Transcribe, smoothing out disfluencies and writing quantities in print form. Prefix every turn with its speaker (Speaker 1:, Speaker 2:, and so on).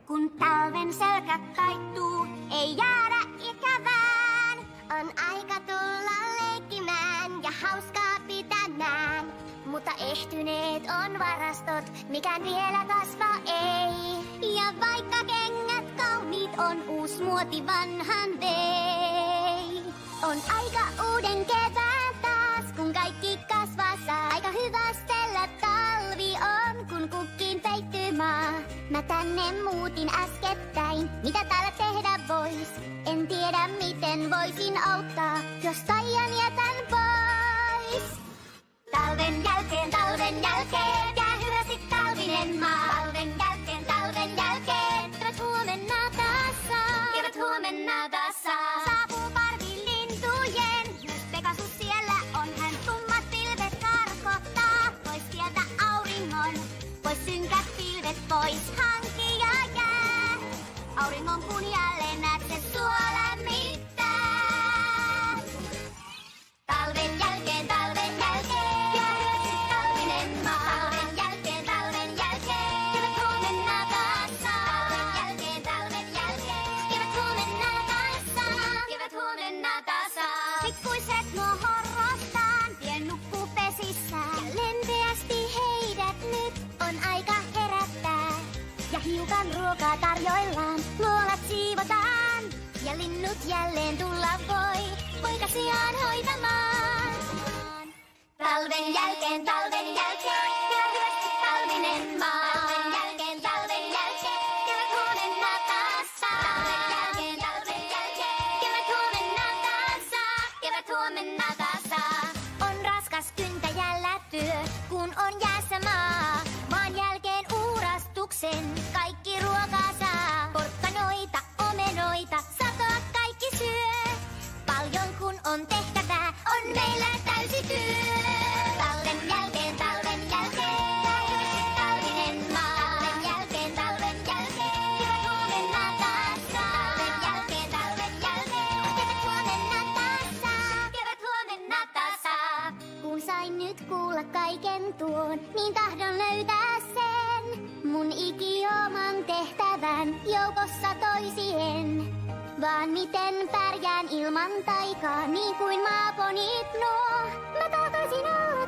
Speaker 1: Kun talven selkä taittuu, ei jäädä ikävään. On aika tulla leikkimään ja hauskaa pitämään. Mutta ehtyneet on varastot, mikään vielä kasva ei. Ja vaikka kengät kauniit on, uus muoti vanhan vei. On aika uuden kevään taas, kun kaikki kasvaa saa. Aika hyvästellä talvi on, kun kukkiin peittyy maa. Mä tänne muutin äskettäin, mitä täällä tehdä vois? En tiedä miten voisin auttaa, jos taian jätän pois. Talven jälkeen, jää hyvästi talvinen maa. Talven jälkeen, kevät huomenna taas saa. Kevät huomenna taas saa. Saapuu parvi lintujen, myös Pegasus siellä on. Hän tummat pilvet karkottaa, pois sieltä auringon. Pois synkät pilvet pois hankkia jää. Auringon kun jälleen näet sen sua lämmittää. Talven jälkeen, jää hyvästi talvinen maa. Talven jälkeen, kevät huomenna taas saa. Talven jälkeen, kevät huomenna taas saa. Kevät huomenna taas saa. Pikkuiset nuo horrostaan, pien nukkuu pesissään. Ja lempeästi heidät nyt on aika herättää. Ja hiukan ruokaa tarjoillaan, luolat siivotaan. Ja linnut jälleen tulla voi, poikasiaan hoitamaan. Talven jälkeen, jää hyvästi talvinen maa. Talven jälkeen, kevät huomenna taas saa. Talven jälkeen, kevät huomenna taas saa. Kevät huomenna taas saa. On raskas kyntäjällä työ, kun on jäässä maa. Maan jälkeen uurastuksen kaikki ruokaa saa. Porkkanoita, omenoita, satoa kaikki syö. Paljon kun on tehtävää, on meillä täysi työ. Talven jälkeen, jää hyvästi talvinen maa. Talven jälkeen, kevät huomenna taas saa. Talven jälkeen, kevät huomenna taas saa. Kevät huomenna taas saa. Kun sain nyt kuulla kaiken tuon, niin tahdon löytää sen. Mun ikioman tehtävän joukossa toisien. Vaan miten pärjään ilman taikaa, niin kuin maaponit nuo. Mä tahtoisin olla